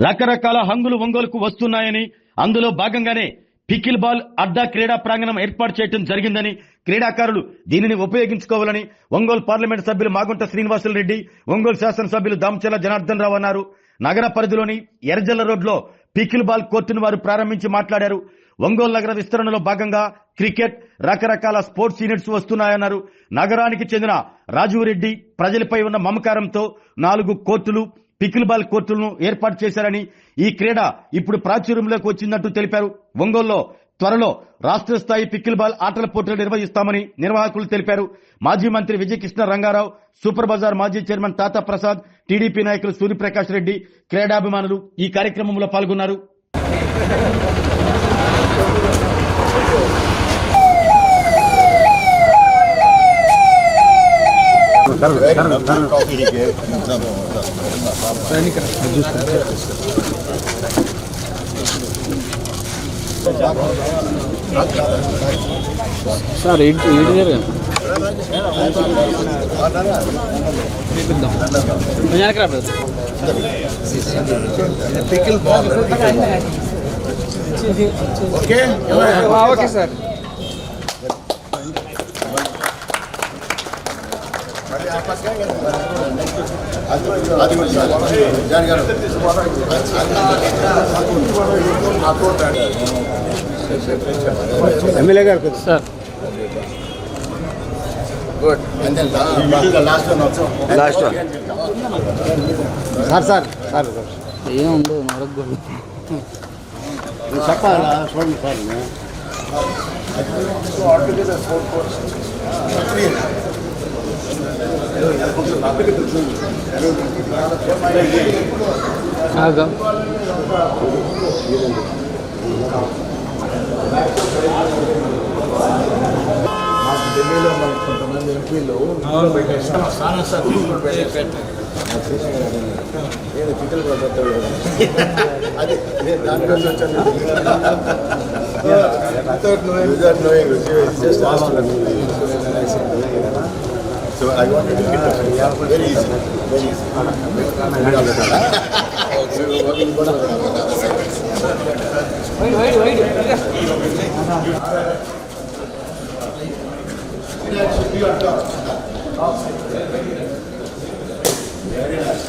రకరకాల హంగులు ఒంగోలుకు వస్తున్నాయని, అందులో భాగంగానే పికిల్ బాల్ అడ్డా క్రీడా ప్రాంగణం ఏర్పాటు చేయడం జరిగిందని, క్రీడాకారులు దీనిని ఉపయోగించుకోవాలని ఒంగోలు పార్లమెంట్ సభ్యులు మాగుంట శ్రీనివాసులు రెడ్డి, ఒంగోలు శాసనసభ్యులు దామచర్ల జనార్దన్ రావు అన్నారు. నగర పరిధిలోని ఎర్రజల్ల రోడ్లో పికిల్ బాల్ కోర్టును వారు ప్రారంభించి మాట్లాడారు. ఒంగోలు నగర విస్తరణలో భాగంగా క్రికెట్, రకరకాల స్పోర్ట్స్ యూనిట్స్ వస్తున్నాయన్నారు. నగరానికి చెందిన రాజీవ్ రెడ్డి ప్రజలపై ఉన్న మమకారంతో 4 కోర్టులు, పికిల్ బాల్ కోర్టులను ఏర్పాటు చేశారని, ఈ క్రీడ ఇప్పుడు ప్రాచుర్యంలోకి వచ్చిందంటూ తెలిపారు. ఒంగోలులో త్వరలో రాష్ట్ర స్థాయి పికిల్ బాల్ ఆటల పోటీలు నిర్వహిస్తామని నిర్వాహకులు తెలిపారు. మాజీ మంత్రి విజయకృష్ణ రంగారావు, సూపర్ బజార్ మాజీ చైర్మన్ తాతా ప్రసాద్, టీడీపీ నాయకులు సూర్యప్రకాష్ రెడ్డి, క్రీడాభిమానులు ఈ కార్యక్రమంలో పాల్గొన్నారు. Sir okay sir. ఎమ్మెల్యే గారు సార్ లాస్ట్ సార్ సార్ ఏముండదు మరొకటి చెప్పాలా చూడండి సార్. ఢిల్లీలో మనకు కొంతమంది ఎంపీలు ఏది పిక్కలు అది దానికోసం వచ్చాను. So I wanted to get very easy, very easy. Very nice.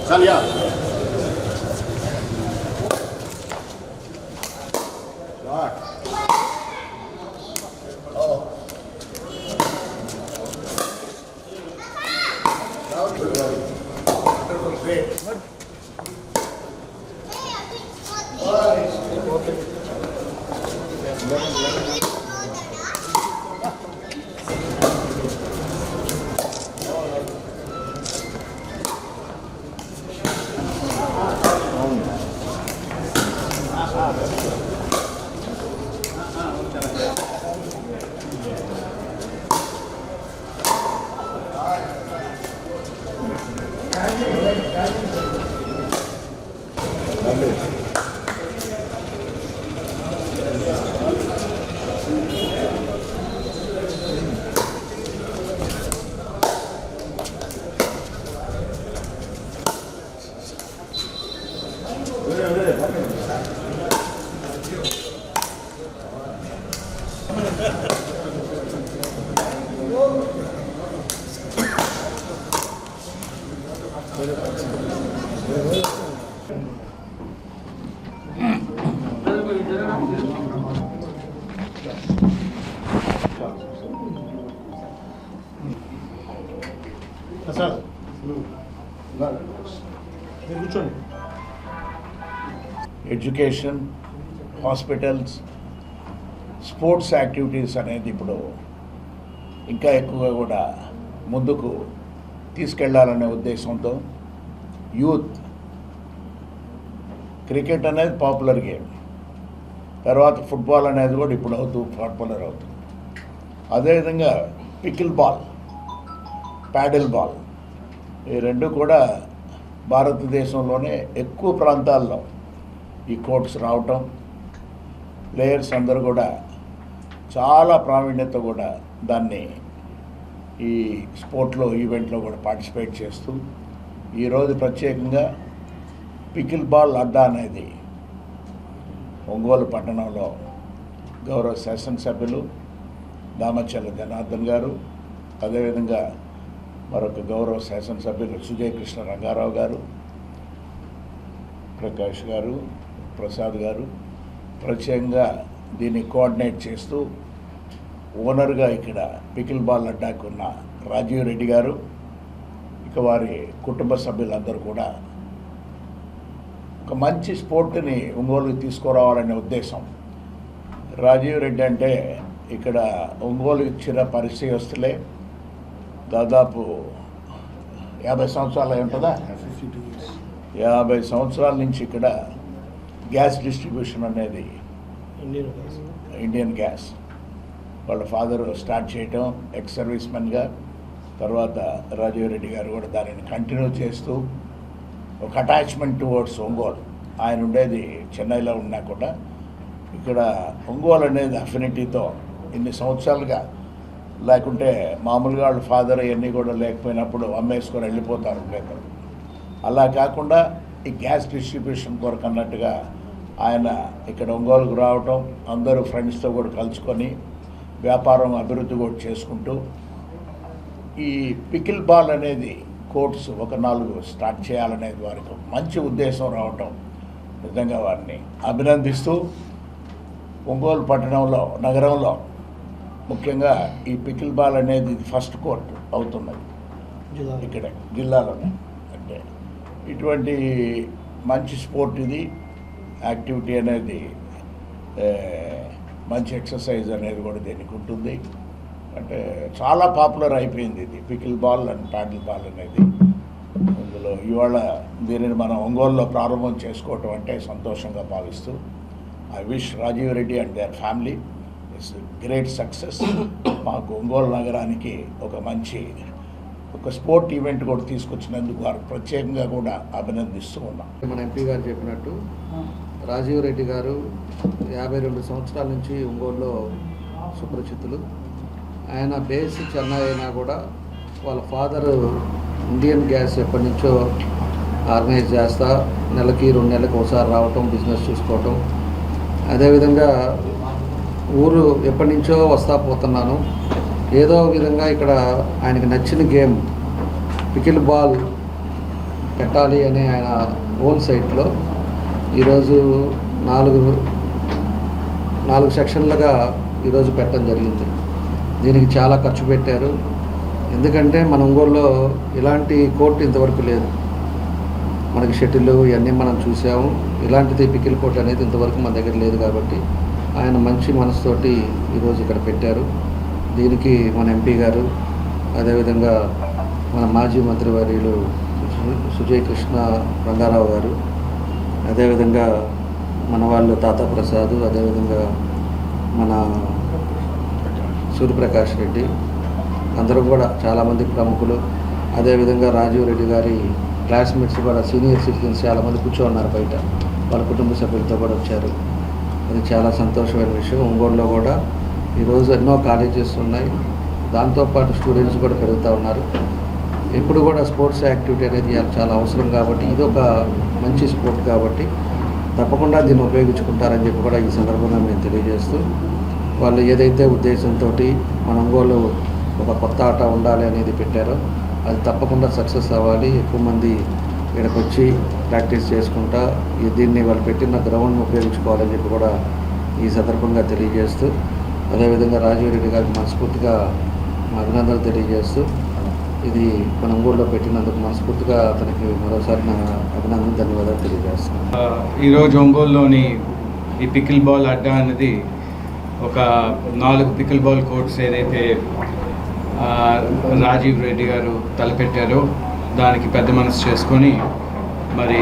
Salia. Great. Education, hospitals, sports activities అనేది ఇప్పుడు ఇంకా ఎక్కువగా కూడా ముందుకు తీసుకెళ్లాలనే ఉద్దేశంతో యూత్ క్రికెట్ అనేది పాపులర్ గేమ్, తర్వాత ఫుట్బాల్ అనేది కూడా ఇప్పుడు పాపులర్ అవుతుంది. అదేవిధంగా పికిల్ బాల్, ప్యాడిల్ బాల్, ఈ రెండు కూడా భారతదేశంలోనే ఎక్కువ ప్రాంతాల్లో ఈ కోర్ట్స్ రావటం, ప్లేయర్స్ అందరూ కూడా చాలా ప్రావీణ్యత కూడా దాన్ని ఈ స్పోర్ట్లో ఈవెంట్లో కూడా పార్టిసిపేట్ చేస్తూ ఈరోజు ప్రత్యేకంగా పికిల్ బాల్ అడ్డా అనేది ఒంగోలు పట్టణంలో గౌరవ శాసనసభ్యులు దామచర్ల జనార్దన్ గారు, అదేవిధంగా మరొక గౌరవ శాసనసభ్యులు సుజయ్ కృష్ణ రంగారావు గారు, ప్రకాష్ గారు, ప్రసాద్ గారు ప్రత్యేకంగా దీన్ని కోఆర్డినేట్ చేస్తూ ఓనర్గా ఇక్కడ పికిల్ బాల్ అడ్డాకు ఉన్న రాజీవ్ రెడ్డి గారు, ఇక వారి కుటుంబ సభ్యులందరూ కూడా ఒక మంచి స్పోర్ట్ని ఒంగోలుకి తీసుకురావాలనే ఉద్దేశం. రాజీవ్ రెడ్డి అంటే ఇక్కడ ఒంగోలు ఇచ్చిన పరిచయస్తులే, దాదాపు 50 సంవత్సరాలు అయి ఉంటుందా, 50 సంవత్సరాల నుంచి ఇక్కడ గ్యాస్ డిస్ట్రిబ్యూషన్ అనేది ఇండియన్ గ్యాస్ వాళ్ళ ఫాదర్ స్టార్ట్ చేయటం, ఎక్స్ సర్వీస్ మెన్గా, తర్వాత రాజీవ్ రెడ్డి గారు కూడా దానిని కంటిన్యూ చేస్తూ ఒక అటాచ్మెంట్ టువర్డ్స్ ఒంగోలు. ఆయన ఉండేది చెన్నైలో ఉన్నా కూడా ఇక్కడ ఒంగోలు అనేది అఫినిటీతో ఇన్ని సంవత్సరాలుగా, లేకుంటే మామూలుగా వాళ్ళ ఫాదర్ ఇవన్నీ కూడా లేకపోయినప్పుడు అమ్మేసుకొని వెళ్ళిపోతారు పేదలు. అలా కాకుండా ఈ గ్యాస్ డిస్ట్రిబ్యూషన్ కొరకు అన్నట్టుగా ఆయన ఇక్కడ ఒంగోలుకు రావటం, అందరూ ఫ్రెండ్స్తో కూడా కలుసుకొని వ్యాపారం అభివృద్ధి కూడా చేసుకుంటూ ఈ పికిల్ బాల్ అనేది కోర్ట్స్ ఒక 4 స్టార్ట్ చేయాలనేది వారికి మంచి ఉద్దేశం రావటం నిజంగా వారిని అభినందిస్తూ, ఒంగోలు పట్టణంలో నగరంలో ముఖ్యంగా ఈ పికిల్ బాల్ అనేది ఫస్ట్ కోర్ట్ అవుతున్నది ఇక్కడే జిల్లాలోనే. అంటే ఇటువంటి మంచి స్పోర్ట్ ఇది, యాక్టివిటీ అనేది మంచి ఎక్సర్సైజ్ అనేది కూడా దీనికి ఉంటుంది. అంటే చాలా పాపులర్ అయిపోయింది ఇది pickle ball and paddle ball అనేది. అందులో ఇవాళ దీనిని మనం ఒంగోలులో ప్రారంభం చేసుకోవటం అంటే సంతోషంగా భావిస్తూ I wish Rajiv Reddy and their family it's great success. మాకు ఒంగోలు నగరానికి ఒక స్పోర్ట్ ఈవెంట్ కూడా తీసుకొచ్చినందుకు వారు ప్రత్యేకంగా కూడా అభినందిస్తూ ఉన్నాం. మన ఎంపీ గారు చెప్పినట్టు రాజీవ్ రెడ్డి గారు 52 సంవత్సరాల నుంచి ఒంగోలులో సుపరిచితులు. ఆయన బేస్ చెన్నై అయినా కూడా వాళ్ళ ఫాదరు ఇండియన్ గ్యాస్ ఎప్పటి నుంచో ఆర్గనైజ్ చేస్తా నెలకి 2 నెలలకు ఒకసారి రావటం, బిజినెస్ చూసుకోవటం. అదేవిధంగా ఊరు ఎప్పటి నుంచో వస్తా పోతున్నాను, ఏదో విధంగా ఇక్కడ ఆయనకి నచ్చిన గేమ్ పికిల్ బాల్ పెట్టాలి అని ఆయన ఓన్ సైట్లో ఈరోజు 4 సెక్షన్లుగా ఈరోజు పెట్టడం జరిగింది. దీనికి చాలా ఖర్చు పెట్టారు, ఎందుకంటే మన ఒంగోలులో ఇలాంటి కోర్టు ఇంతవరకు లేదు. మనకి షటిల్ ఇవన్నీ మనం చూసాము, ఇలాంటిది పికిల్ కోర్ట్ అనేది ఇంతవరకు మన దగ్గర లేదు. కాబట్టి ఆయన మంచి మనసుతోటి ఈరోజు ఇక్కడ పెట్టారు. దీనికి మన ఎంపీ గారు, అదేవిధంగా మన మాజీ మంత్రివర్యులు సుజయ్ కృష్ణ రంగారావు గారు, అదేవిధంగా మన వాళ్ళు తాతా ప్రసాద్, అదేవిధంగా మన సూర్యప్రకాష్ రెడ్డి, అందరూ కూడా చాలామంది ప్రముఖులు, అదేవిధంగా రాజీవ్ రెడ్డి గారి క్లాస్మేట్స్ కూడా సీనియర్ సిటిజన్స్ చాలామంది కూర్చోన్నారు బయట, వాళ్ళ కుటుంబ సభ్యులతో కూడా వచ్చారు. అది చాలా సంతోషమైన విషయం. ఒంగోలులో కూడా ఈరోజు ఎన్నో కాలేజెస్ ఉన్నాయి, దాంతోపాటు స్టూడెంట్స్ కూడా పెరుగుతూ ఉన్నారు. ఎప్పుడు కూడా స్పోర్ట్స్ యాక్టివిటీ అనేది చాలా అవసరం కాబట్టి ఇది ఒక మంచి స్పోర్ట్ కాబట్టి తప్పకుండా దీన్ని ఉపయోగించుకుంటారని చెప్పి కూడా ఈ సందర్భంగా మేము తెలియజేస్తూ, వాళ్ళు ఏదైతే ఉద్దేశంతో మన ఒంగోలు ఒక కొత్త ఆట ఉండాలి అనేది పెట్టారో అది తప్పకుండా సక్సెస్ అవ్వాలి. ఎక్కువ మంది ఇక్కడికి వచ్చి ప్రాక్టీస్ చేసుకుంటా దీన్ని వాళ్ళు పెట్టిన గ్రౌండ్ని ఉపయోగించుకోవాలని చెప్పి కూడా ఈ సందర్భంగా తెలియజేస్తూ, అదేవిధంగా రాజీవ్ రెడ్డి గారికి మనస్ఫూర్తిగా అభినందనలు తెలియజేస్తూ, ఇది మన ఒంగోలులో పెట్టినందుకు మనస్ఫూర్తిగా అతనికి మరోసారి నా అభినందన ధన్యవాదాలు తెలియజేస్తున్నాను. ఈరోజు ఒంగోలులోని ఈ పికిల్ బాల్ అడ్డా అనేది ఒక 4 పికిల్ బాల్ కోర్ట్స్ ఏదైతే రాజీవ్ రెడ్డి గారు తలపెట్టారో దానికి పెద్ద మనసు చేసుకొని మరి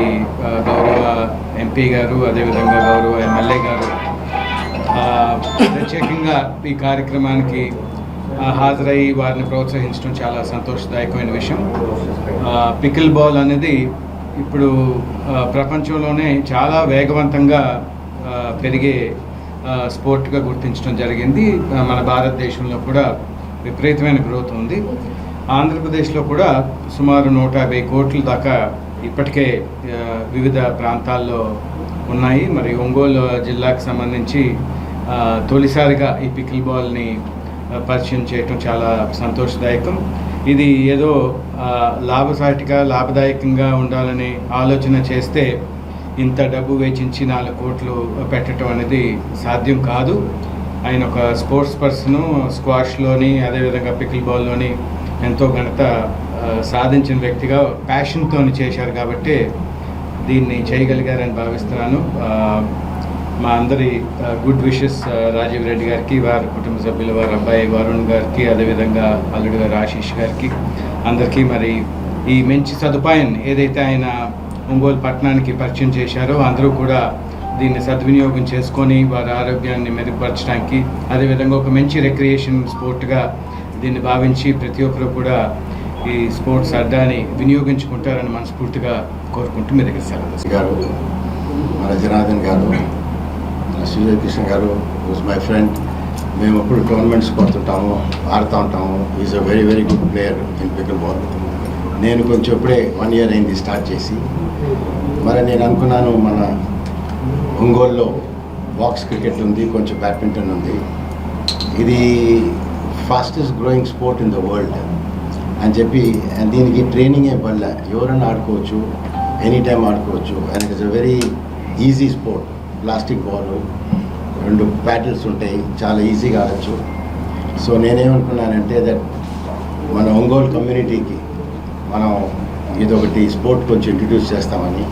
గౌరవ ఎంపీ గారు, అదేవిధంగా గౌరవ ఎమ్మెల్యే గారు ప్రత్యేకంగా ఈ కార్యక్రమానికి హాజరై వారిని ప్రోత్సహించడం చాలా సంతోషదాయకమైన విషయం. పికిల్ బాల్ అనేది ఇప్పుడు ప్రపంచంలోనే చాలా వేగవంతంగా పెరిగే స్పోర్ట్గా గుర్తించడం జరిగింది. మన భారతదేశంలో కూడా విపరీతమైన గ్రోత్ ఉంది. ఆంధ్రప్రదేశ్లో కూడా సుమారు 150 కోట్ల దాకా ఇప్పటికే వివిధ ప్రాంతాల్లో ఉన్నాయి. మరి ఒంగోలు జిల్లాకు సంబంధించి తొలిసారిగా ఈ పికిల్ బాల్ని పరిచయం చేయటం చాలా సంతోషదాయకం. ఇది ఏదో లాభదాయకంగా ఉండాలని ఆలోచన చేస్తే ఇంత డబ్బు వెచ్చించి 4 కోట్లు పెట్టడం అనేది సాధ్యం కాదు. ఆయన ఒక స్పోర్ట్స్ పర్సను, స్క్వాష్లోని అదేవిధంగా పికిల్ బాల్లోని ఎంతో ఘనత సాధించిన వ్యక్తిగా ప్యాషన్తో చేశారు కాబట్టి దీన్ని చేయగలిగారని భావిస్తున్నాను. మా అందరి గుడ్ విషెస్ రాజీవ్ రెడ్డి గారికి, వారి కుటుంబ సభ్యులు, వారి అబ్బాయి వరుణ్ గారికి, అదేవిధంగా అల్లుడు గారు ఆశీష్ గారికి, అందరికీ మరి ఈ మంచి సదుపాయం ఏదైతే ఆయన ఒంగోలు పట్టణానికి పరిచయం చేశారో అందరూ కూడా దీన్ని సద్వినియోగం చేసుకొని వారి ఆరోగ్యాన్ని మెరుగుపరచడానికి, అదేవిధంగా ఒక మంచి రిక్రియేషన్ స్పోర్ట్గా దీన్ని భావించి ప్రతి ఒక్కరు కూడా ఈ స్పోర్ట్స్ అడ్డాని వినియోగించుకుంటారని మనస్ఫూర్తిగా కోరుకుంటూ మీ దగ్గర సెలవు గారు, మన జనార్దన్ గారు, మన సుజయ్ కృష్ణ గారు వాజ్ మై ఫ్రెండ్. మేము ఎప్పుడు టోర్నమెంట్స్ పోతుంటాము, ఆడుతూ ఉంటాము. Is a very very good player in pickle ball. నేను కొంచెం ఇప్పుడే 1 year అయింది స్టార్ట్ చేసి. మరి నేను అనుకున్నాను మన ఒంగోలులో బాక్స్ క్రికెట్ ఉంది, కొంచెం బ్యాడ్మింటన్ ఉంది, ఇది fastest growing sport in the world అని చెప్పి, దీనికి ట్రైనింగ్ ఏం పడలే, ఎవరైనా ఆడుకోవచ్చు, ఎనీ టైం ఆడుకోవచ్చు. And it is a very easy sport. Plastic ball, 2 ప్యాటిల్స్ ఉంటాయి, చాలా ఈజీగా ఆడచ్చు. సో నేనేమనుకున్నానంటే దట్ మన ఒంగోలు కమ్యూనిటీకి మనం ఇదొకటి స్పోర్ట్ కొంచెం ఇంట్రడ్యూస్ చేస్తామని.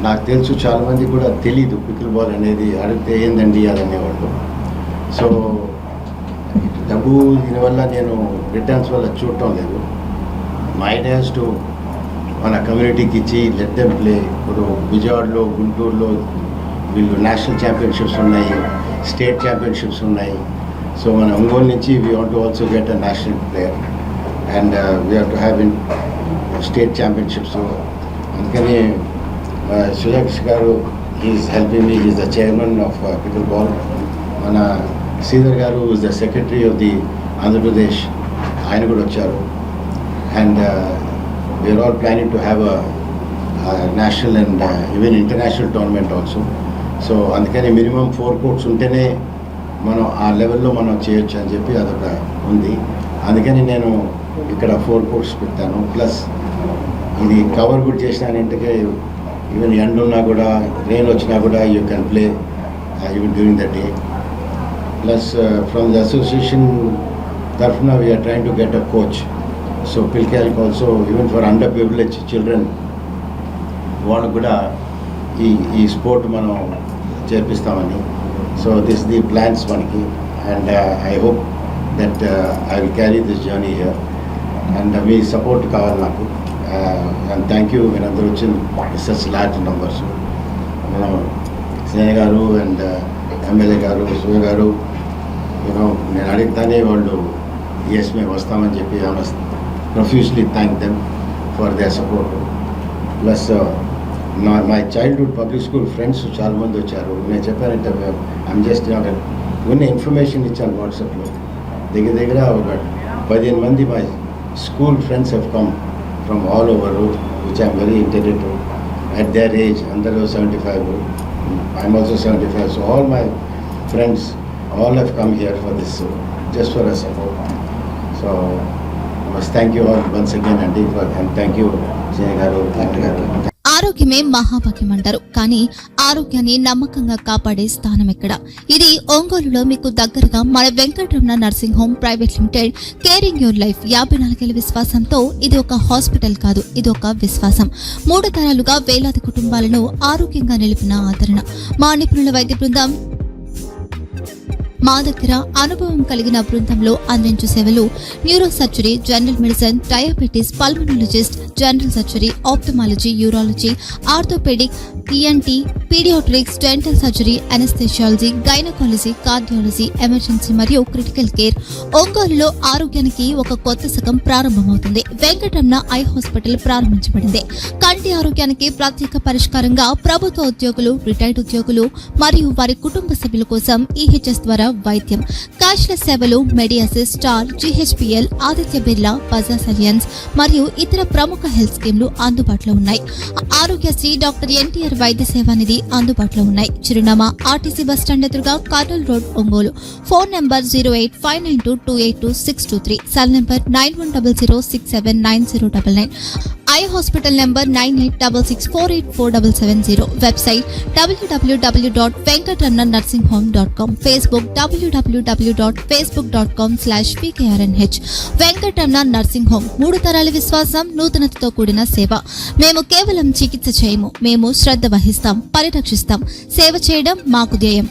నాకు తెలుసు చాలామంది కూడా తెలీదు పికిల్ బాల్ అనేది, అడిగితే ఏందండి అది అనేవాళ్ళు. సో డబ్బు దీనివల్ల నేను రిటర్న్స్ వల్ల చూడటం లేదు. మై ఐడియాస్ టు మన కమ్యూనిటీకి ఇచ్చి లెట్ దెమ్ ప్లే. ఇప్పుడు విజయవాడలో, గుంటూరులో వీళ్ళు నేషనల్ ఛాంపియన్షిప్స్ ఉన్నాయి, స్టేట్ ఛాంపియన్షిప్స్ ఉన్నాయి. సో మన ఒంగోలు నుంచి we want to also get a national player and we have to have in state championships. అందుకని సుజయ్ గారు is helping me, is the chairman of pickleball. మన శ్రీధర్ గారు is the secretary of the Andhra Pradesh, ఆయన కూడా వచ్చారు. And we are all planning to have a national and even international tournament also. So అందుకని minimum 4 courts ఉంటేనే మనం ఆ లెవెల్లో మనం చేయొచ్చు అని చెప్పి అదొక ఉంది. అందుకని నేను ఇక్కడ 4 courts పెట్టాను. ప్లస్ ఇది కవర్ కూడా చేసినానంటే ఈవెన్ ఎండ్ ఉన్నా కూడా, రెయిన్ వచ్చినా కూడా you can play even during the day. Plus from the association తరఫున we're trying to get a coach. So పిల్కేల్కి also even for under privilege children వాళ్ళకు కూడా ఈ స్పోర్ట్ మనం చేర్పిస్తామని. సో దిస్ ది ప్లాన్స్ మనకి. And I hope that I will carry this journey here. And మీ support కావాలి నాకు. అండ్ థ్యాంక్ యూ మీరందరూ వచ్చిన సచ్ లార్జ్ నంబర్స్. మనం స్నేహ గారు అండ్ ఎమ్మెల్యే గారు, సూర్య గారు, నేను అడిగితేనే వాళ్ళు ఎస్ మేము వస్తామని చెప్పి I must profusely thank them for their support. Plus my childhood public school friends చాలామంది వచ్చారు. నేను చెప్పానంటే ఐఎమ్ జస్ట్ ఉన్న ఇన్ఫర్మేషన్ ఇచ్చాను వాట్సాప్లో. దగ్గర ఒక 15 మంది my school friends have come from all over, which I'm very interested at their age. అందరూ 75, I'm also 75. So all my friends all have come here for this, just for a support. So I must thank you all once again, Andy, and thank you Jay garu. ఆరోగ్యమే మహాభాగ్యం అంటారు, కానీ ఆరోగ్యాన్ని నమ్మకంగా కాపాడే స్థానం ఎక్కడ? ఇది ఒంగోలులో మీకు దగ్గరగా మన Venkataramana nursing home private limited caring your life 54 ఏళ్ల విశ్వాసంతో ఇది ఒక హాస్పిటల్ కాదు, ఇది ఒక విశ్వాసం. 3 తరాలుగా వేలాది కుటుంబాలను ఆరోగ్యంగా నిలిపిన ఆదరణ. మా నిపుణుల వైద్య బృందం మా దగ్గర అనుభవం కలిగిన బృందంలో అందించే సేవలు neuro surgery, general medicine, diabetes, pulmonologist, general surgery, ophthalmology, urology, orthopaedic, ENT, paediatrics, dental surgery, anaesthesiology, gynaecology, cardiology, emergency మరియు క్రిటికల్ కేర్. ఒంగోలులో ఆరోగ్యానికి ఒక కొత్త శకం ప్రారంభమవుతుంది. వెంకటరమణ ఐ హాస్పిటల్ ప్రారంభించబడింది. కంటి ఆరోగ్యానికి ప్రత్యేక పరిష్కారంగా ప్రభుత్వ ఉద్యోగులు, రిటైర్డ్ ఉద్యోగులు మరియు వారి కుటుంబ సభ్యుల కోసం ఈహెచ్ఎస్ ద్వారా వైద్యం, క్యాష్లెస్ సేవలు, మెడియాసిస్, స్టార్, జీహెచ్పీఎల్, ఆదిత్య బిర్లా, బజాజ్ అలియన్స్ మరియు ఇతర ప్రముఖ హెల్త్ స్కీమ్లు అందుబాటులో ఉన్నాయి. ఆరోగ్యశ్రీ, డాక్టర్ ఎన్టీఆర్ వైద్య సేవా నిధి అందుబాటులో ఉన్నాయి. చిరునామా ఆర్టీసీ బస్టాండ్ ఎదురుగా, Kurnool road, Ongole. Phone number 08592282623, cell number 9100679099, eye hospital number 9866484770, website www.venkatramannursing.com, Facebook www.facebook.com/pkrnh. Venkataramana nursing home, 3 తరాల విశ్వాసం, నూతనతతో కూడిన సేవ. మేము కేవలం చికిత్స చేయము, మేము శ్రద్ధ వహిస్తాం, పరిరక్షిస్తాం. సేవ చేయడం మాకు ధ్యేయం.